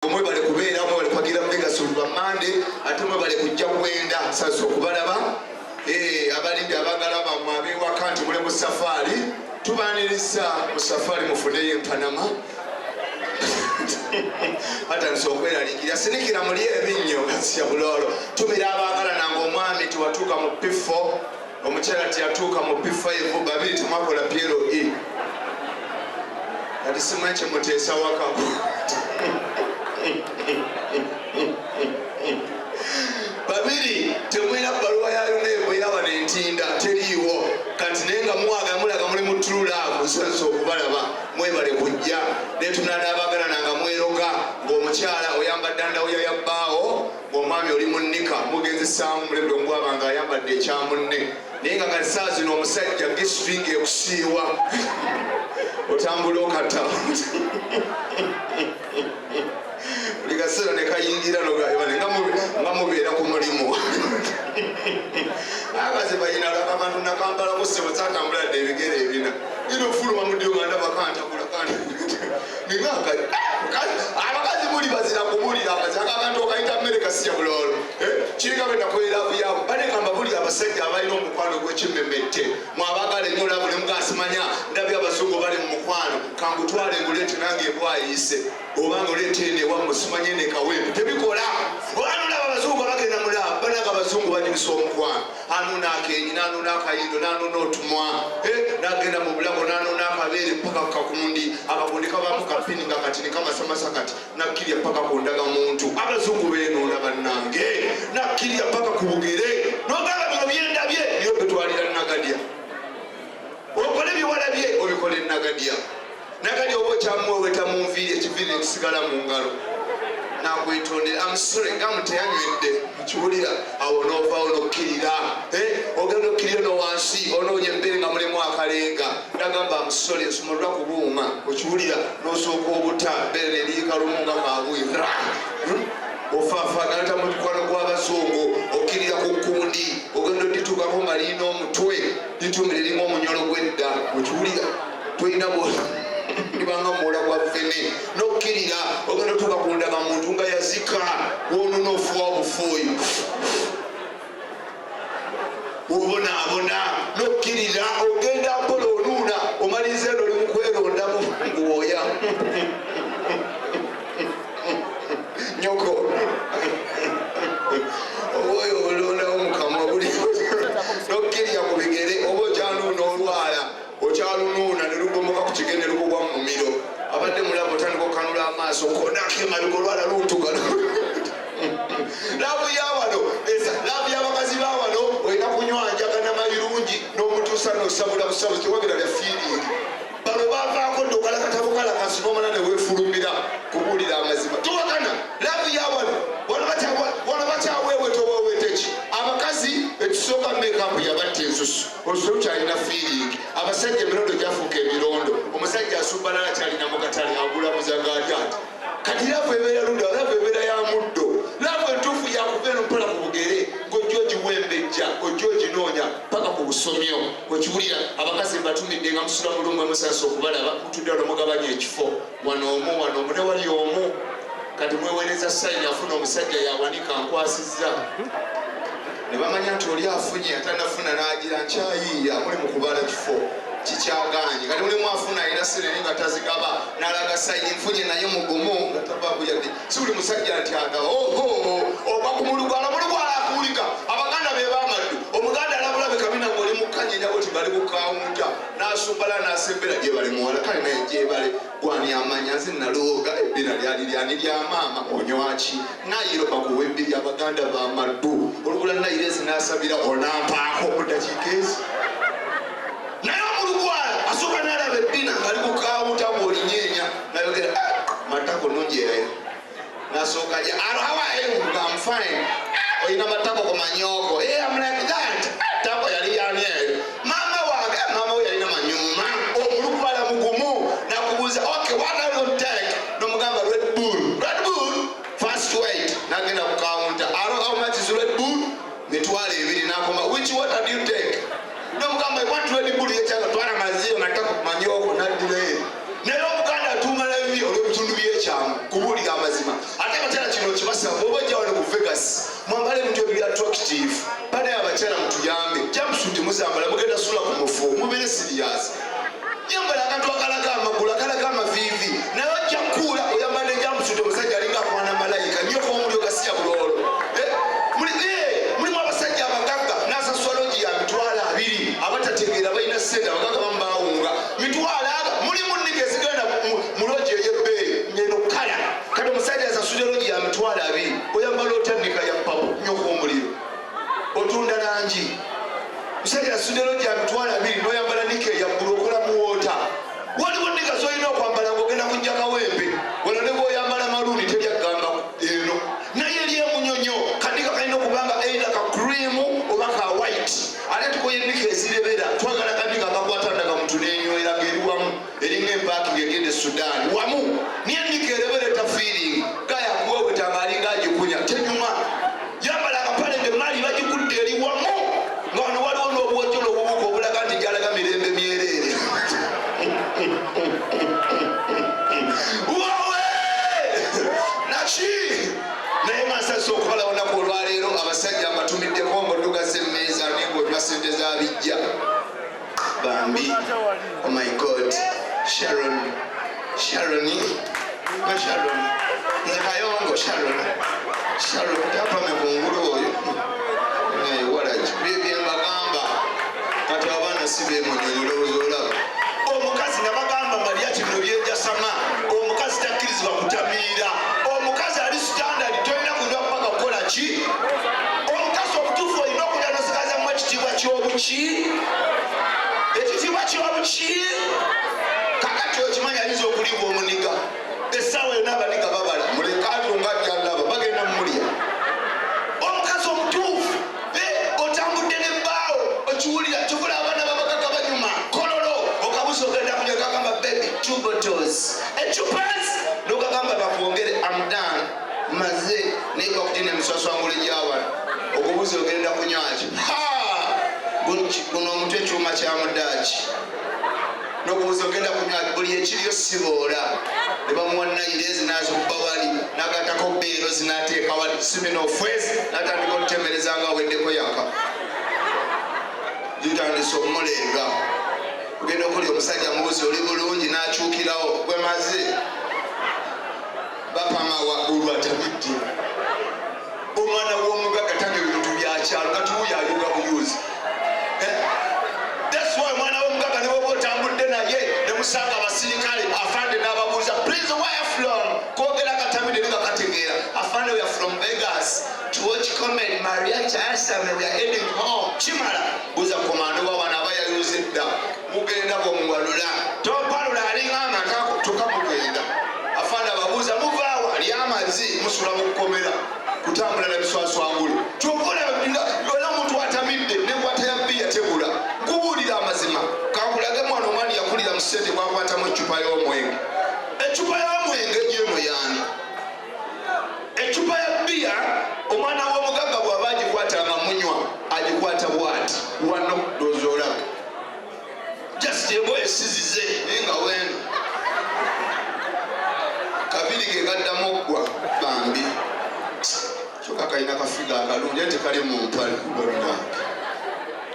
omwe bale kubeera omwe bale kwagira Vegas oluba Monday ate omwe bale kujja kwenda sasa okubalaba abalindi abagala bamwe abewaka nti mule mu safari tubaniriza mu safari mufuneyo empanama hata nsokweraliikirira sinikira muli ebinnyo ya bulolo tumira abagala nange omwami tiwatuuka mu P4 omukyala tiyatuuka mu P5 babiri temwakola PLE kati simanyi kyemuteesa wakaku babiri temwina baluwa yayo nebweyaba nentinda teriiwo kati naye nga mulaga muli mu true love nsoza okubalaba mwebale kujja netunana abagala nanga mweroga ng'omukyala oyambadde ndawuya ya bbaawo ng'omwami oli munnika mugenzesaamu mulebdongo abanga ayambadde ekyamunne naye nga kati saa zino omusajja gestringi ekusiiwa otambula okata buli kaseera ne kayingira nga mubeera ku mulimu akazi bayinalaka kantu nakambala musebo satambuladde ebigere ebina ino fuluma mudio nga ndaba kantakula abakazi muli bazira kubulira akazi akakantu okayita mmere kasija bulolo kirika benakweravu yaabo banekamba buli abasajja abalina omukwano gw'ekimmemmette mwabagala ennyo labu ne mugasimanya ndabye abazungu bali mu mukwano kangutwale nguleete nange ebwayise obanga oleete eno ewammwe simanye nekawempe tebikola obanulaba abazungu abagenda mulaba banaga abazungu banyumisa omukwano anuuna akenyi nanuuna akayindo nanuuna otumwa nagenda mu bulago nanuuna akabeere paka kukakundi akakundi kabamu kapini nga kati nikamasamasa kati nakkirya paka ku ndagamuntu abazungu beenuuna bannange nakkirya paka ku bugere nogamba bino byendabye niyo betwalira nagadya okole biwalabye obikole nagadya nagadya oba okyamuweweta mu nviiri ekiviiri nekisigala mu ngalo nakwetondera amusore gamu teyanywedde mukiwulira awo novaawo nokkirira ogenda okkirira no wansi onoonya embeere nga mulimu akalenga nagamba amusore ensoma lwa kubuuma okiwulira nosooka obuta mbeere neriika lumu nga kabwira ofaafaganata mu mukwano gw'abazungu okkirira ku kundi ogenda odituukako nga liina omutwe litumire limu omunyolo gw'edda okiwulira twolina libanga mwola gwa fene nokkirira ogenda otuuka ku ndagamuntu nga yazika wonuna ofuwa obufuuyu obonaabona nokkirira ogenda mpola onuuna omaliza eno oli mukwerondamu nguwoya nyoko oboyo olondawo mukamwa buli nokkirira ku bigere oba okyanuuna olwala okyalunuuna ne lugomoka ku kigende lukugwa mu mumiro abadde mulaba otandika okanula amaaso nkonako emabega olwala luntugalo laavu yawano laavu y'abakazi bawano olina kunywanjagana mayirungi n'omutuusa nosabula busabu tewagira lya fiiringi balo bavaako ndogalakatabukalakasi nomala neweefulumira kubuulira amazima tuwakana laavu yawano wano bakyaweeweta oba weeteki abakazi ekisooka mekapu yabatta ensusu olususu kyalina fiiringi abasajja emirondo gyafuuka ebirondo omusajja asumbalala kyalina mukatale agulamuza gaataata kati laavu ebeera luda laavu ebeera ya muddo laavu entuufu yakuva eno mpola mu bugere ng'ojja ogiwembejja ojja oginoonya paka ku busomyo okiwulira abakazi batumidde nga musula mulumwe musasa okubalaba mutudde wano mugabanya ekifo wanoomu ne wali omu kati mweweereza sayini afuna omusajja yawanika nkwasizza ne bamanya nti oli afunye atanafuna n'agira nkyayiiya muli mu kubala kifo kikyaganye kati mulimu afuna alina sereri nga tazigaba n'alaga sayini nfunye naye mugumu nga tababuyadde si buli musajja nti aga oba ku mulugwala akuwulika abaganda be bamaddu omuganda alabulabe kabina ng'oli mukkanyenya boti bali ku kawunta n'asumbala n'asembera gye bali muwala kale naye gyebale gwani amanya nze nalooga ebbina lyani lya maama onywaki nayiro bakuwa ebbiri abaganda bamaddu olugula nayirezi n'asabira onampaako mudakiika ezi naye omulugwala asooka n'alaba ebbina ngali ku kawunta ng'olinyeenya nayogera matako nonjeerayo nasooka gye nga I'm fine oyina matako ku manyooko I'm like that tako yali yani eyo maama we yalina manyuma omulugwala mugumu nakubuuza okay what I will take nomugamba Red Bull fast weight nagenda ku kawunta how much is Red Bull mitwalo ebiri nakoma which water do you take nomugamba I want Red Bull yekyanga twala maziyo matako ku manyooko naddirayo naye omuganda atuumala bibi olw'ebitundu by'ekyamu kubuulira amazima class yambala akantu akalaga amagulu akalaga amaviivi naye ojja kuula oyambadde jamsuti omusajja alinga akwana malayika nyoka omulyo gasija bulolo mulimu abasajja abagagga nasasula logi ya mitwalo 2 abatategeera balina sente abagagga bamubawunga mitwalo mulimu nnike ezigenda mu logi ey'ebbeeyi ngeno kala kati omusajja asasula logi ya mitwalo 2 oyambala otandika ya papu nyoka omuliro otunda langi musajja asasula logi ya mitwalo 2 noyambala nike ya bbulu okola muwoota waliwo nnika zolina okwambala ng'ogenda kujja kawempe wano ne bw'oyambala maluuni tebyagamba eno naye eri emunyonyo kanika kalina okubanga eira ka krimu oba ka white ate tukoye nnika ezirebera twagala kanika akakwatandaka muntu nenywera ng'eri wamu eringa empaakingi egenda e Sudan wamu niye nnika erebera etafiiringi gaya kuwewetanga alinga agikunya tenyuma yambala akapale ngemali bagikudde eri wamu nga wano waliwo n'obwojolo obubuka obulaga nti gyalaga mirembe myereere wawe naki naye masasi okubala olunaku olwaleero abasajja mbatumiddeko ngaodugaza emmeeza nengaolwa sente zabijja bambi oh my god Sharon nekayongo Sharon tapame kungulu oyo walaki byembagamba kati abaana si bemunyonyi olowooza olaba omukazi nabagamba malya kino byenjasama omukazi takkirizibwa kutamiira omukazi ali standard tolina kulina kupaka kukola ki omukazi omutuufu olina okulya nosikazamu ekitiibwa kyobuki ekitiibwa kyobuki kakati okimanya ayinza okuliibwa omuniga essaawa yonna abaniga babala mulekaatunga jjalaba bagenda mumulya omukazi omutuufu otambudde nebbaawo okiwulira kikula abaana babagaka banyuma kololo okabusa ogenda kunya kagamba baby 2 bottles echupas nokagamba bakwongere amdan maze naye bakutina emiswaswangule gyawano okubuza ogenda kunywaki guno omutwe ekyuma kyamudaaki nokubuza ogenda kunywaki buli ekiriyo siboola ne bamuwa nayirezi nazikuba wali nagatako beero zinateeka wali siminofwezi natandika okutemereza nga aweddeko yaka gitandisa omulenga ogenda okulya omusajja mubuzi oli bulungi nakyukirawo gwemaze bapama waggulu atabidde omwana w'omugaga tange ebintu byakyalo kati wuyo ayuga buyuzi that's why omwana w'omugaga newoba otambudde naye nemusanga abasirikale afande n'ababuuza please where from kwogera katamide nga kategeera afande we are from Vegas to watch comedy Mariachi Asame we are heading home kimala buuza komando w'abaana abayayuza edda mugenda bwomuwalula topalula alinga amatako tukamugenda afande ababuuza muvaawo ali amazzi musula mukukomera kutambula na biswaswangulu kyokola yona omuntu atamidde nekwata ya bbiya tebula kubuulira amazima kakulage mwana omwani yakulira mu ssente kwakwatamu ecupa y'omwenge ecupa y'omwenge gyeno yaani ecupa ya bbiya omwana w'omugaga bw'aba agikwatanga munywa agikwata bwati wano dozolaga just engoye esizize naye nga wendo kabiri ge gaddamu oggwa bambi kyokka kalina kafiga akalungi ate kali mu mpale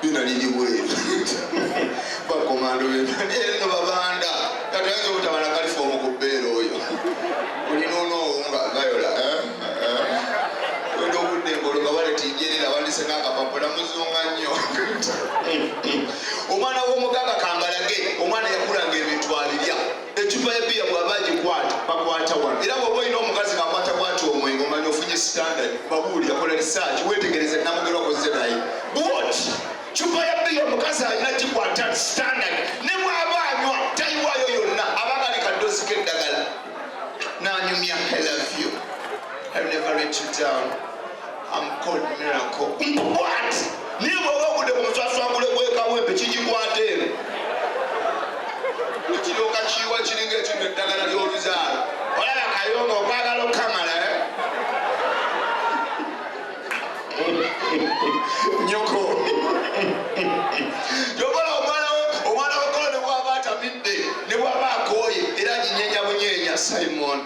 bina liri bweru bakomando eno babanda katayinza obutabala kalifomu ku bbeera oyo olina onoowunga gayola wenda okudde engolo nga baletijerera bandise n'akapapula muzunga nnyo omwana w'omugaga kambalage omwana yakulanga ebintu abirya ecupa y'ebbiya bw'aba agikwata bakwata wano era bw'oba olina omukazi ng'akwata kwata omwenge omanya ofunye standard babuulira kola research wetegereze namugerwa koze naye but cupa y'ebbiya omukazi alina gikwata standard ne bw'aba anywa tayiwaayo yonna abanga ali kaddoozi k'eddagala n'anyumya I love you I've never let you down I'm called miracle what niye bw'oba ogudde ku muswaswangule gw'ekawempe kigikwata eno ekiryoka kiwa kiringa ekino eddagala ly'oluzaalo olaba kayonga okwagala okukamala nyoko gyokola omwana wekolo ne bw'aba atamidde ne bw'aba akooye era aginyenya bunyenya Simon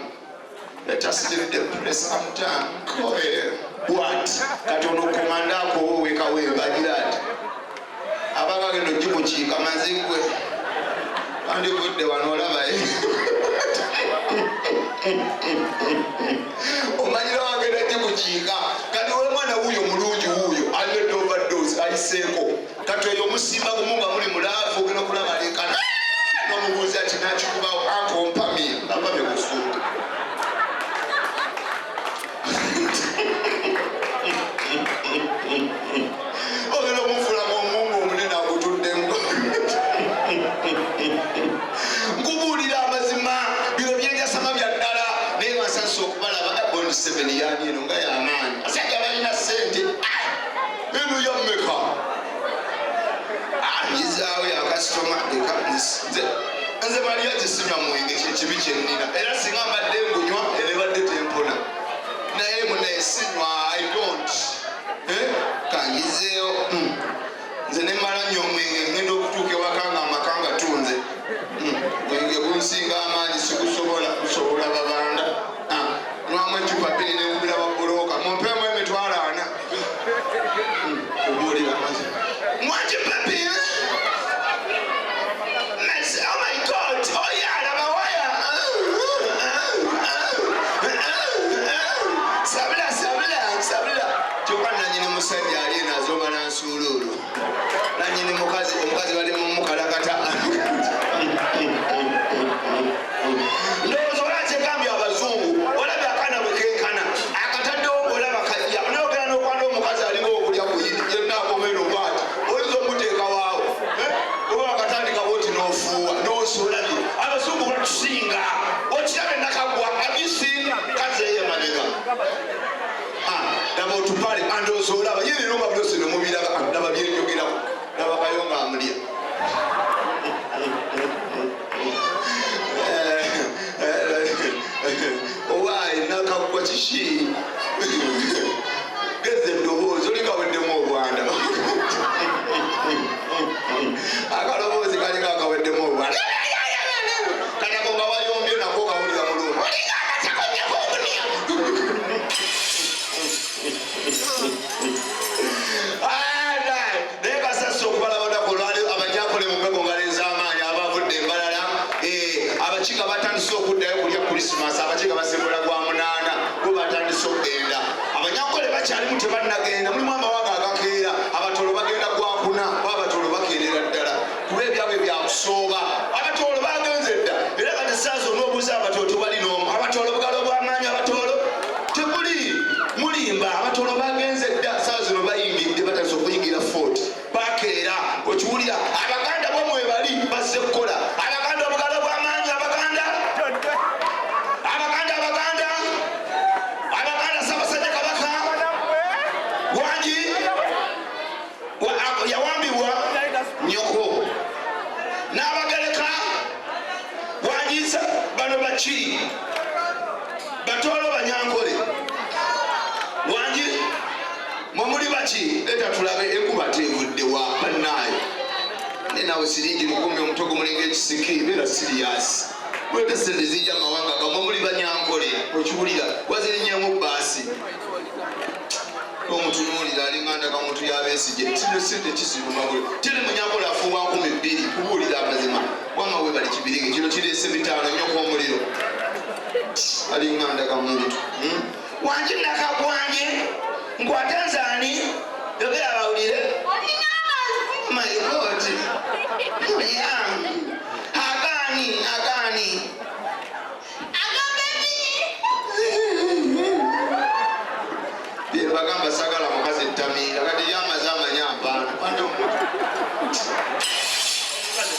let us leave the place sometime koye what kati ono komanda akoowe kawemba agira ati abagagenda ogimukiika mazigwe kandi budde wano olaba omanyira wange najje kukiika kati omwana wuuyo mulungi wuuyo alina overdose ayiseeko kati oyo omusimba gumu nga muli mulaavu ogenda okulaba lenkana nomubuuza ati nakikubawo ankompamye mpamye kusuuta ogenda omufula ngaomungu omunene agutuddemu nkubuulira amazima bino byenjasama bya ddala naye masasi okubalaba bond 7 yani eno nga yamaanyi asajja balina sente eno yammeka yizaawo yakasitoma nze baliya gisinya mwenge kyekibi kyenina era singa mbadde ngunywa enebadde tempona naye munesinywa I don't kangizeeyo nze nemala nnyo omwenge ngenda okutuuka ewaka nga amakanga tunze mwenge gunsinga amaanyi sigusobola babanda nwamu ecupa bbiri nengubira babuloka mumpemu emitwalo 4 obuulira mwaji papi oh my god oh yeah labawaya sabila kyokka nanyini musajja ali nazoma nansuuluulu nanyini omukazi bali mumukalakata ndowooza olakyegambye abazungu olabye akaana bwekenkana akataddewo olaba kajja nogera nokwanda omukazi aliwo okulya yenaakomeno bwati oyinza omuteeka waawo oba akatandika bwoti nofuuwa nosolabye abazungu batusinga okirabe nakagwa abisi kazeye mabega naba otupale andooza olaba ye lero nga bulose nomubiraga naba byenjogerako naba kayonga amulya owaayi nakagwa kiki geze eddoboozi olinga weddemu obwanda akaloboozi kalinga akaweddemu obwanda kanako nga wayombye nako kawulira mulungu naye kasasi okubalabadako olwali abanyakole mu mpego nga lez'amaanyi abavudde embalala abakiga batandise okuddayo kulya krisimasi abakiga basimbula gwa munaana bo batandise okugenda abanyakole bakyalimu tebannagenda mulimu amawanga agakeera abatolo bagenda gwakuna oba abatolo bakeerera ddala kuba ebyabwe byakusooba abatolo bagenze dda era kati saazo n'obuuza abatolo tewali n'omu abatolo bugalo bw'amaanyi abatolo tebuli mulimba abatolo bagenze dda saa zino bayimbidde batandise okuyingira fort bakeera okiwulira abaganda bo mwebali bazze kukola abaganda obugalo bw'amaanyi abaganda Ssaabasajja Kabaka wangi yawambibwa nyoko n'abagereka wangiisa bano baki batoolo banyankole wangi mwemuli baki leta tulabe enkuba tevuddewa bannaayo nenawe siringi 10 omutwe gumulinga ekisiki beera siriyasi wete sente zijja amawanga gamwe muli banyankole okiwulira wazirinyemu baasi omutunuulira alinganda kamuntu yabeesije tino sente kisirumabwe tiri munyankole afuuwa 2,000 kubuulira amazima wama we bali kibirige kino kireese 5 nyoko omuliro alinganda kamuntu wangi nakagwanye nkwatanzani yogera bawulire my god agani bagamba sagala mukazi etamiira kati yamaze amanya apaana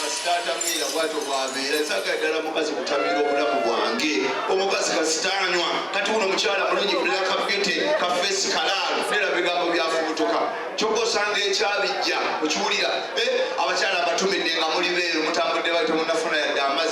kasitaatamira bwatyo bwabeera saga ddala mukazi kutamiira obulamu bwange omukazi kasitaanywa kati uno mukyala mulungi black beauty kafesi kalaalu nera bigambo byafubutuka kyokka osanga ekyabijja okiwulira abakyala abatumidde nga muli beero mutambudde bali temunafuna yadde amazzi